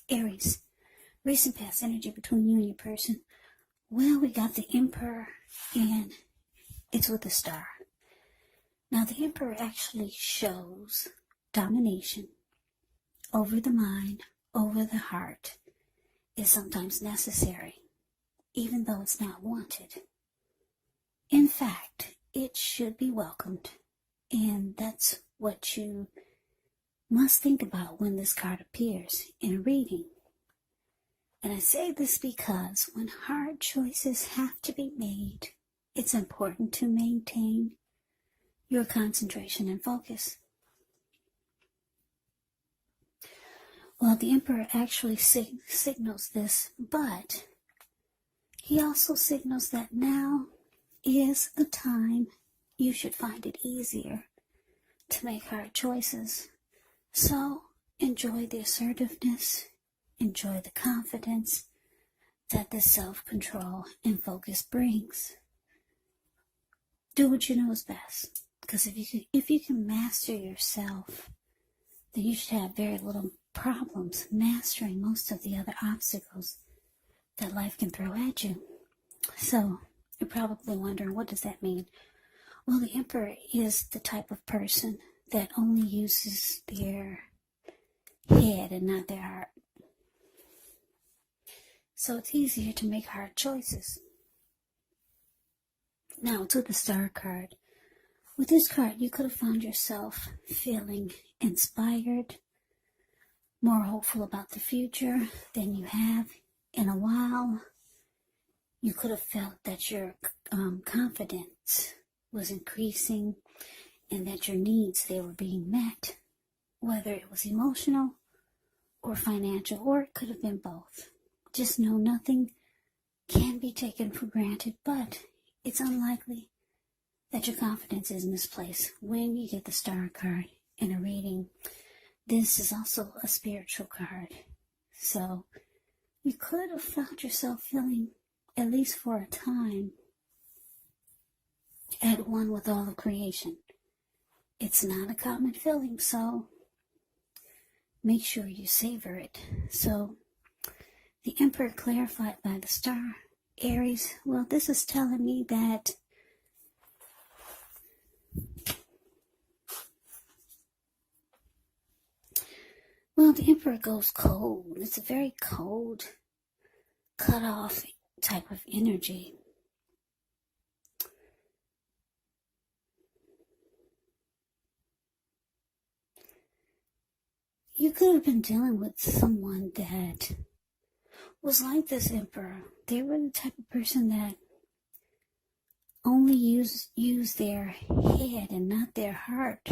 Aries, recent past energy between you and your person. Well, we got the Emperor, and it's with a star. Now, the Emperor actually shows domination over the mind, over the heart, is sometimes necessary, even though it's not wanted. In fact, it should be welcomed, and that's what you must think about when this card appears in a reading. And I say this because when hard choices have to be made, it's important to maintain your concentration and focus. Well, the Emperor actually signals this, but he also signals that now is a time you should find it easier to make hard choices. So enjoy the assertiveness, enjoy the confidence that this self-control and focus brings. Do what you know is best, because if you can master yourself, then you should have very little problems mastering most of the other obstacles that life can throw at you. So you're probably wondering, what does that mean? Well, the Emperor is the type of person that only uses their head and not their heart. So it's easier to make hard choices. Now, to the Star card. With this card, you could have found yourself feeling inspired, more hopeful about the future than you have in a while. You could have felt that your confidence was increasing and that your needs, they were being met, whether it was emotional or financial, or it could have been both. Just know nothing can be taken for granted, but it's unlikely that your confidence is misplaced when you get the Star card in a reading. This is also a spiritual card. So you could have found yourself feeling, at least for a time, at one with all of creation. It's not a common feeling, so make sure you savor it. So the Emperor clarified by the Star, Aries, well, this is telling me that the Emperor goes cold. It's a very cold, cut off type of energy. You could have been dealing with someone that was like this Emperor. They were the type of person that only use their head and not their heart.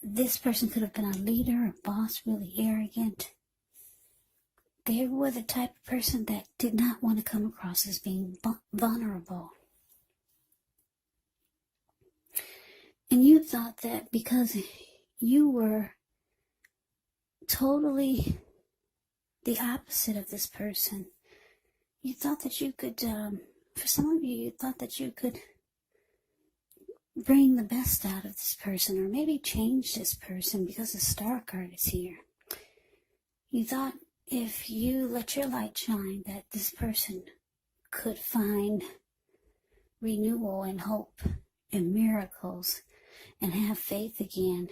This person could have been a leader, a boss, really arrogant. They were the type of person that did not want to come across as being vulnerable. And you thought that because you were totally the opposite of this person, you thought that you could, for some of you, you thought that you could bring the best out of this person, or maybe change this person because the Star card is here. You thought if you let your light shine that this person could find renewal and hope and miracles and have faith again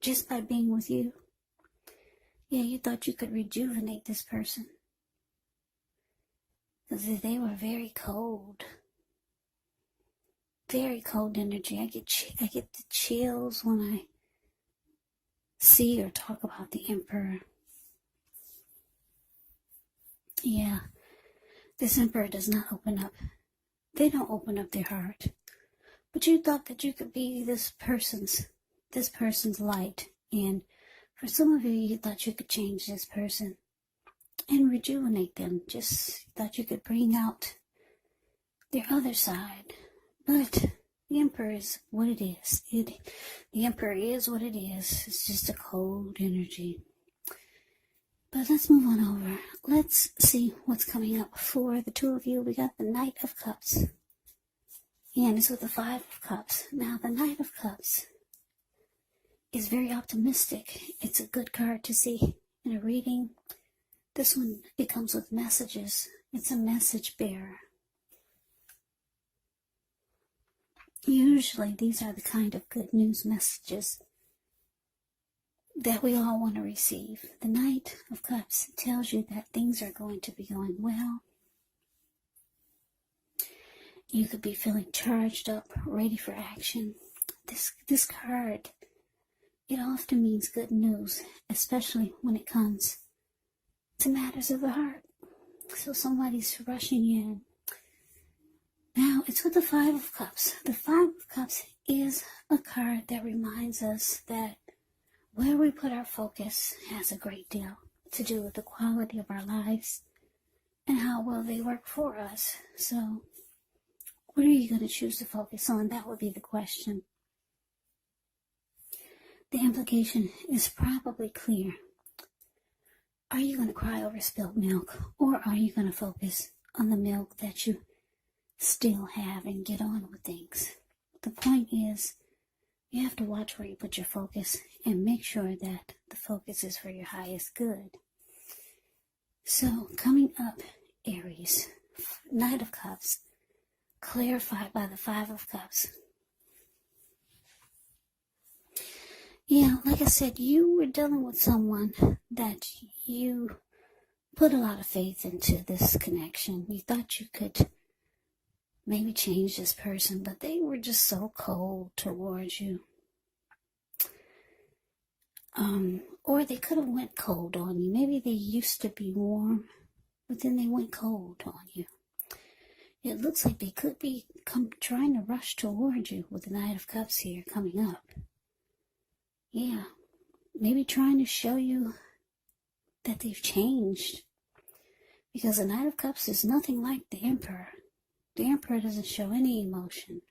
just by being with you. Yeah, you thought you could rejuvenate this person because they were very cold. Very cold energy. I get the chills when I see or talk about the Emperor. Yeah, this Emperor does not open up. They don't open up their heart. But you thought that you could be this person's light. And for some of you, you thought you could change this person and rejuvenate them. Just thought you could bring out their other side. But the Emperor is what it is. The Emperor is what it is. It's just a cold energy. But let's move on over. Let's see what's coming up for the two of you. We got the Knight of Cups. And it's with the Five of Cups. Now, the Knight of Cups is very optimistic. It's a good card to see in a reading. This one, it comes with messages. It's a message bearer. Usually these are the kind of good news messages that we all want to receive. The Knight of Cups tells you that things are going to be going well. You could be feeling charged up, ready for action. This card, it often means good news, especially when it comes to matters of the heart. So somebody's rushing in. Now, it's with the Five of Cups. The Five of Cups is a card that reminds us that where we put our focus has a great deal to do with the quality of our lives and how well they work for us. So, what are you going to choose to focus on? That would be the question. The implication is probably clear. Are you going to cry over spilled milk, or are you going to focus on the milk that you still have and get on with things? The point is, you have to watch where you put your focus and make sure that the focus is for your highest good. So, coming up, Aries, Knight of Cups, clarified by the Five of Cups. Yeah, like I said, you were dealing with someone that you put a lot of faith into this connection. You thought you could maybe change this person, but they were just so cold towards you. Or they could have went cold on you. Maybe they used to be warm, but then they went cold on you. It looks like they could be trying to rush towards you with the Knight of Cups here coming up. Yeah, maybe trying to show you that they've changed. Because the Knight of Cups is nothing like the Emperor. The Emperor doesn't show any emotion.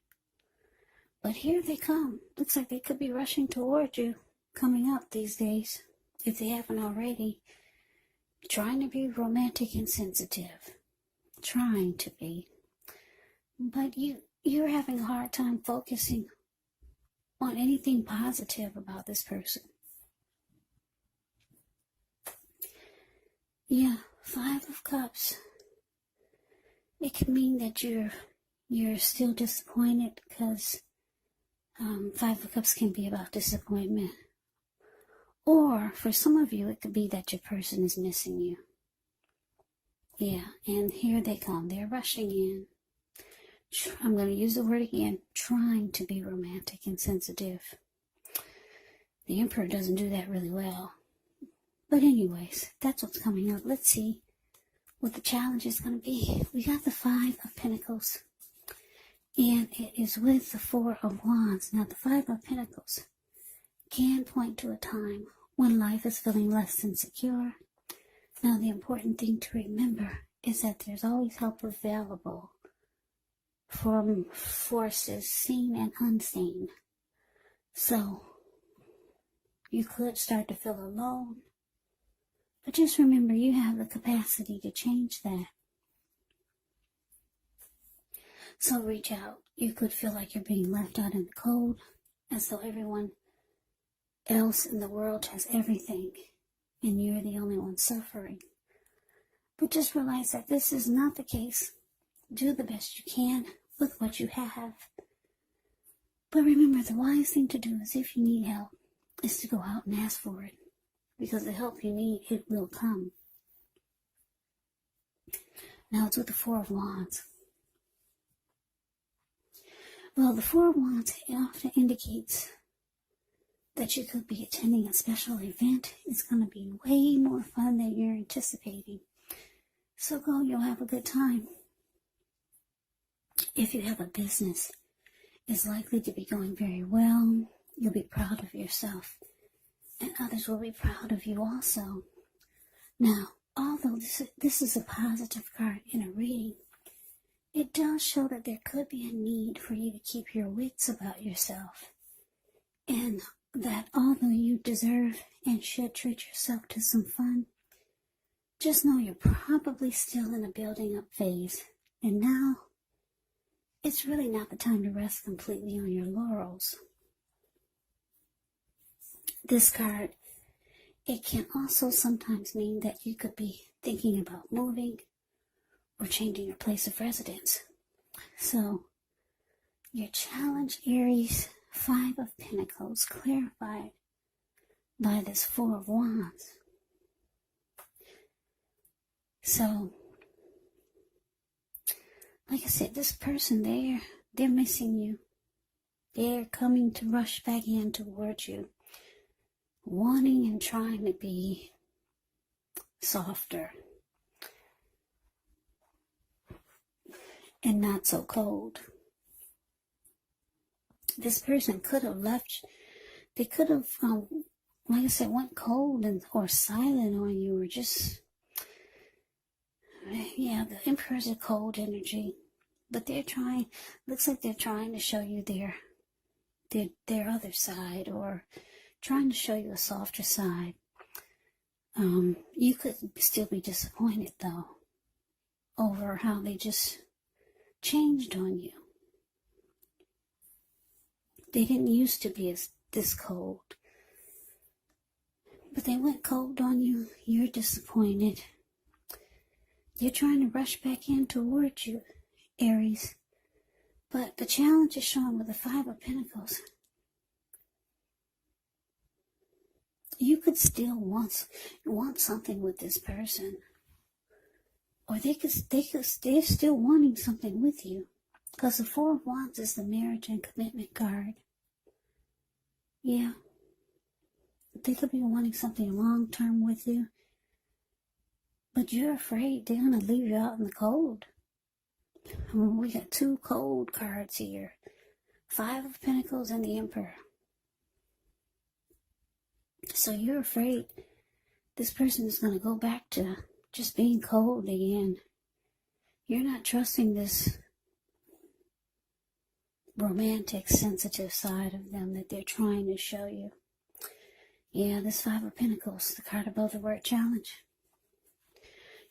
But here they come. Looks like they could be rushing towards you coming up these days, if they haven't already. Trying to be romantic and sensitive. Trying to be. But you're having a hard time focusing on anything positive about this person. Yeah, Five of Cups. It can mean that you're still disappointed because Five of Cups can be about disappointment. Or for some of you, it could be that your person is missing you. Yeah, and here they come. They're rushing in. I'm going to use the word again, trying to be romantic and sensitive. The Emperor doesn't do that really well. But anyways, that's what's coming up. Let's see what the challenge is going to be. We got the Five of Pentacles. And it is with the Four of Wands. Now, the Five of Pentacles can point to a time when life is feeling less than secure. Now, the important thing to remember is that there's always help available from forces seen and unseen. So, you could start to feel alone. But just remember, you have the capacity to change that. So reach out. You could feel like you're being left out in the cold, as though everyone else in the world has everything, and you're the only one suffering. But just realize that this is not the case. Do the best you can with what you have. But remember, the wise thing to do is, if you need help, is to go out and ask for it. Because the help you need, it will come. Now it's with the Four of Wands. Well, the Four of Wands, it often indicates that you could be attending a special event. It's going to be way more fun than you're anticipating. So go, you'll have a good time. If you have a business, it's likely to be going very well. You'll be proud of yourself. And others will be proud of you also. Now, although this is a positive card in a reading, it does show that there could be a need for you to keep your wits about yourself. And that although you deserve and should treat yourself to some fun, just know you're probably still in a building up phase. And now, it's really not the time to rest completely on your laurels. this card, it can also sometimes mean that you could be thinking about moving or changing your place of residence. So, your challenge, Aries, 5 of Pentacles, clarified by this 4 of Wands. So, like I said, this person, they're missing you. They're coming to rush back in towards you, wanting and trying to be softer and not so cold. This person could have left. They could have, like I said, went cold or silent on you, or just, yeah, the Emperor's a cold energy, but they're trying. Looks like they're trying to show you their other side, or trying to show you a softer side. You could still be disappointed though over how they just changed on you. They didn't used to be this cold, but they went cold on you. You're disappointed. They're trying to rush back in towards you, Aries. But the challenge is shown with the 5 of Pentacles. You could still want something with this person, or they're still wanting something with you, because the 4 of Wands is the marriage and commitment card. Yeah, they could be wanting something long term with you, but you're afraid they're gonna leave you out in the cold. I mean, we got 2 cold cards here. 5 of Pentacles and the Emperor. So you're afraid this person is going to go back to just being cold again. You're not trusting this romantic, sensitive side of them that they're trying to show you. Yeah, this 5 of Pentacles, the card above the word challenge.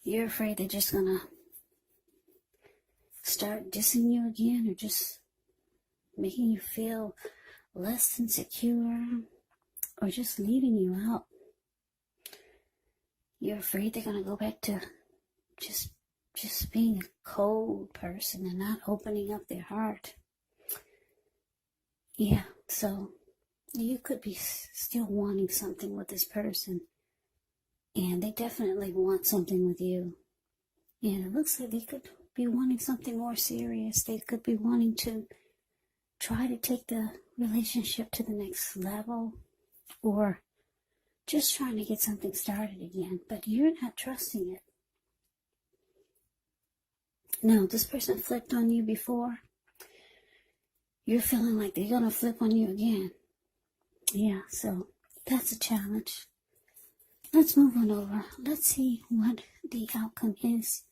You're afraid they're just going to start dissing you again, or just making you feel less insecure, or just leaving you out. You're afraid they're going to go back to just being a cold person and not opening up their heart. Yeah, so you could be still wanting something with this person, and they definitely want something with you. And it looks like they could be wanting something more serious. They could be wanting to try to take the relationship to the next level, or just trying to get something started again, but you're not trusting it. No, this person flipped on you before. You're feeling like they're going to flip on you again. Yeah, so that's a challenge. Let's move on over. Let's see what the outcome is.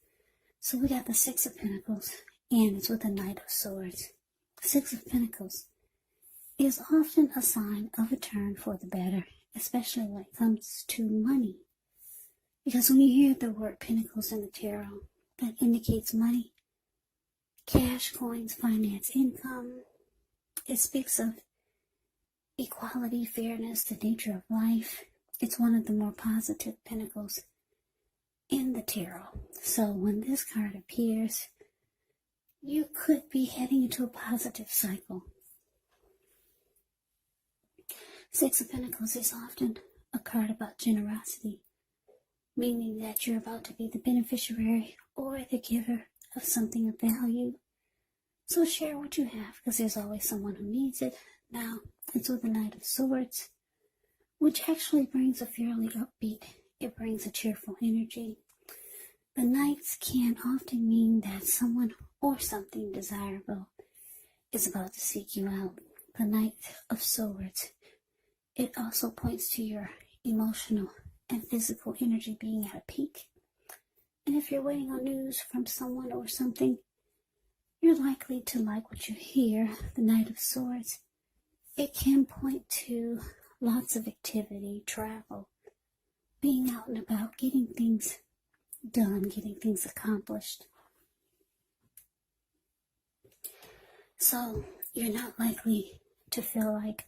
So we got the 6 of Pentacles, and it's with the Knight of Swords. 6 of Pentacles is often a sign of a turn for the better, especially when it comes to money. Because when you hear the word Pentacles in the tarot, that indicates money, cash, coins, finance, income. It speaks of equality, fairness, the nature of life. It's one of the more positive pentacles in the tarot. So when this card appears, you could be heading into a positive cycle. 6 of Pentacles is often a card about generosity, meaning that you're about to be the beneficiary or the giver of something of value. So share what you have, because there's always someone who needs it. Now, it's with the Knight of Swords, which actually brings a fairly upbeat, it brings a cheerful energy. The Knights can often mean that someone or something desirable is about to seek you out. The Knight of Swords, it also points to your emotional and physical energy being at a peak. And if you're waiting on news from someone or something, you're likely to like what you hear. The Knight of Swords, it can point to lots of activity, travel, being out and about, getting things done, getting things accomplished. So you're not likely to feel like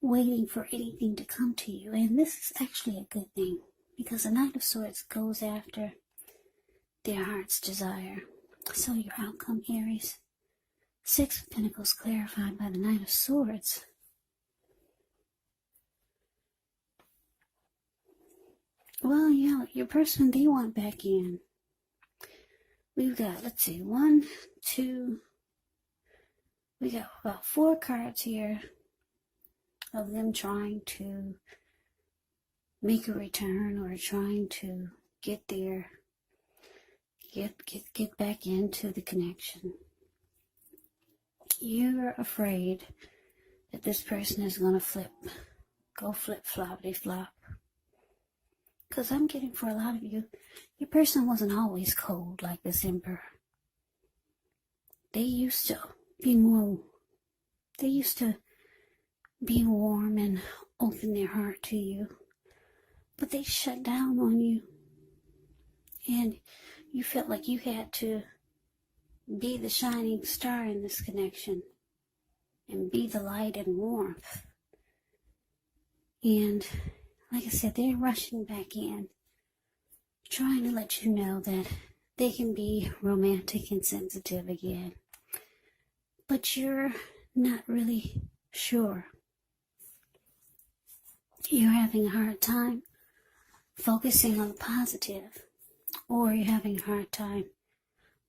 waiting for anything to come to you. And this is actually a good thing, because the Knight of Swords goes after their heart's desire. So your outcome, Aries. Six of Pentacles clarified by the Knight of Swords. Well, yeah, your person, they want back in. We've got, let's see, one, two, we got about 4 cards here of them trying to make a return or trying to get there, get back into the connection. You're afraid that this person is going to go flip-floppity-flop. Because I'm getting, for a lot of you, your person wasn't always cold like this Emperor. They used to be warm and open their heart to you. But they shut down on you. And you felt like you had to be the shining star in this connection and be the light and warmth. And like I said, they're rushing back in, trying to let you know that they can be romantic and sensitive again. But you're not really sure. You're having a hard time focusing on the positive, or you're having a hard time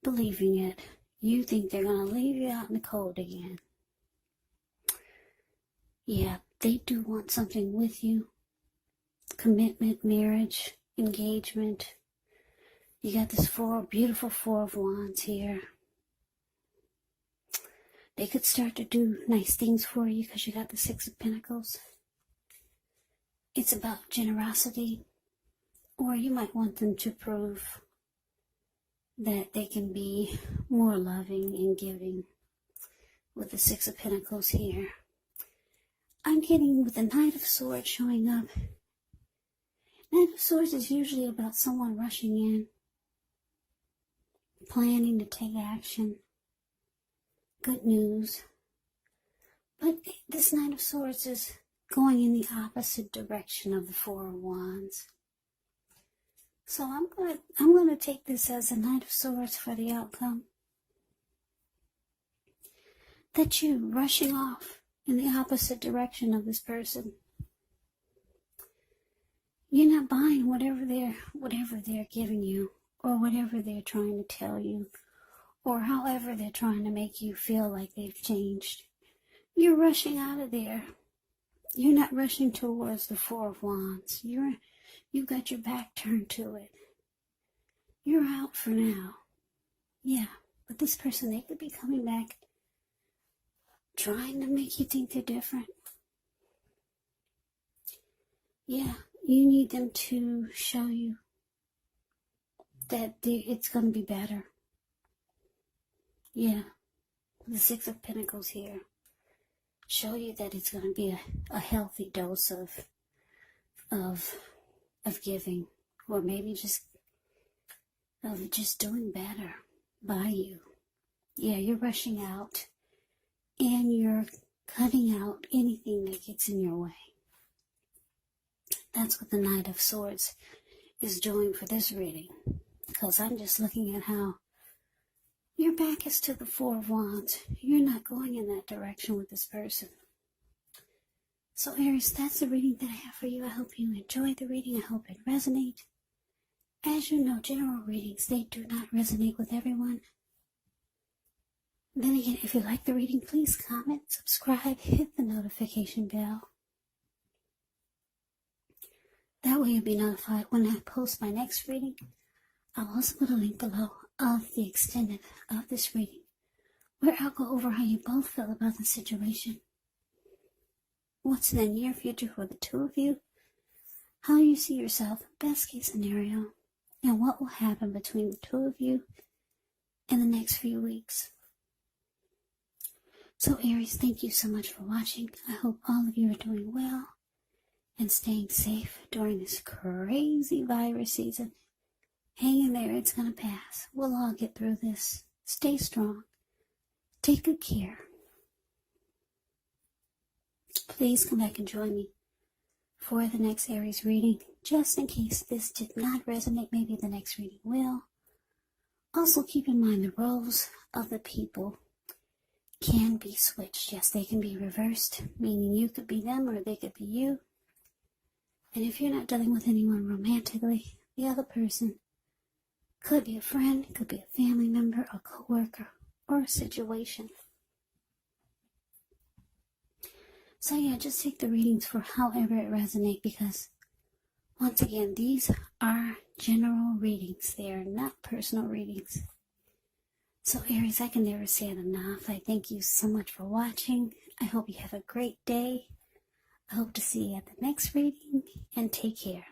believing it. You think they're going to leave you out in the cold again. Yeah, they do want something with you. Commitment, marriage, engagement. You got this beautiful Four of Wands here. They could start to do nice things for you because you got the Six of Pentacles. It's about generosity. Or you might want them to prove that they can be more loving and giving with the Six of Pentacles here. I'm getting with the Knight of Swords showing up. Knight of Swords is usually about someone rushing in, planning to take action, good news. But this Knight of Swords is going in the opposite direction of the Four of Wands. So I'm gonna take this as a Knight of Swords for the outcome. That you're rushing off in the opposite direction of this person. You're not buying whatever they're giving you, or whatever they're trying to tell you, or however they're trying to make you feel like they've changed. You're rushing out of there. You're not rushing towards the Four of Wands. You've got your back turned to it. You're out for now. Yeah, but this person, they could be coming back trying to make you think they're different. Yeah, you need them to show you that it's going to be better. Yeah, the Six of Pentacles here. Show you that it's going to be a healthy dose of giving, or maybe just doing better by you. Yeah, you're rushing out, and you're cutting out anything that gets in your way. That's what the Knight of Swords is doing for this reading, because I'm just looking at how your back is to the Four of Wands. You're not going in that direction with this person. So Aries, that's the reading that I have for you. I hope you enjoyed the reading. I hope it resonates. As you know, general readings, they do not resonate with everyone. Then again, if you like the reading, please comment, subscribe, hit the notification bell. That way you'll be notified when I post my next reading. I'll also put a link below of the extended of this reading, where I'll go over how you both feel about the situation. What's in the near future for the two of you, how you see yourself, best case scenario, and what will happen between the two of you in the next few weeks. So Aries, thank you so much for watching. I hope all of you are doing well and staying safe during this crazy virus season. Hang in there, it's going to pass. We'll all get through this. Stay strong. Take good care. please come back and join me for the next Aries reading. Just in case this did not resonate, maybe the next reading will. Also keep in mind the roles of the people can be switched. Yes, they can be reversed, meaning you could be them or they could be you. And if you're not dealing with anyone romantically, the other person could be a friend, could be a family member, a co-worker, or a situation. So yeah, just take the readings for however it resonates, because once again, these are general readings. They are not personal readings. So Aries, I can never say it enough. I thank you so much for watching. I hope you have a great day. I hope to see you at the next reading, and take care.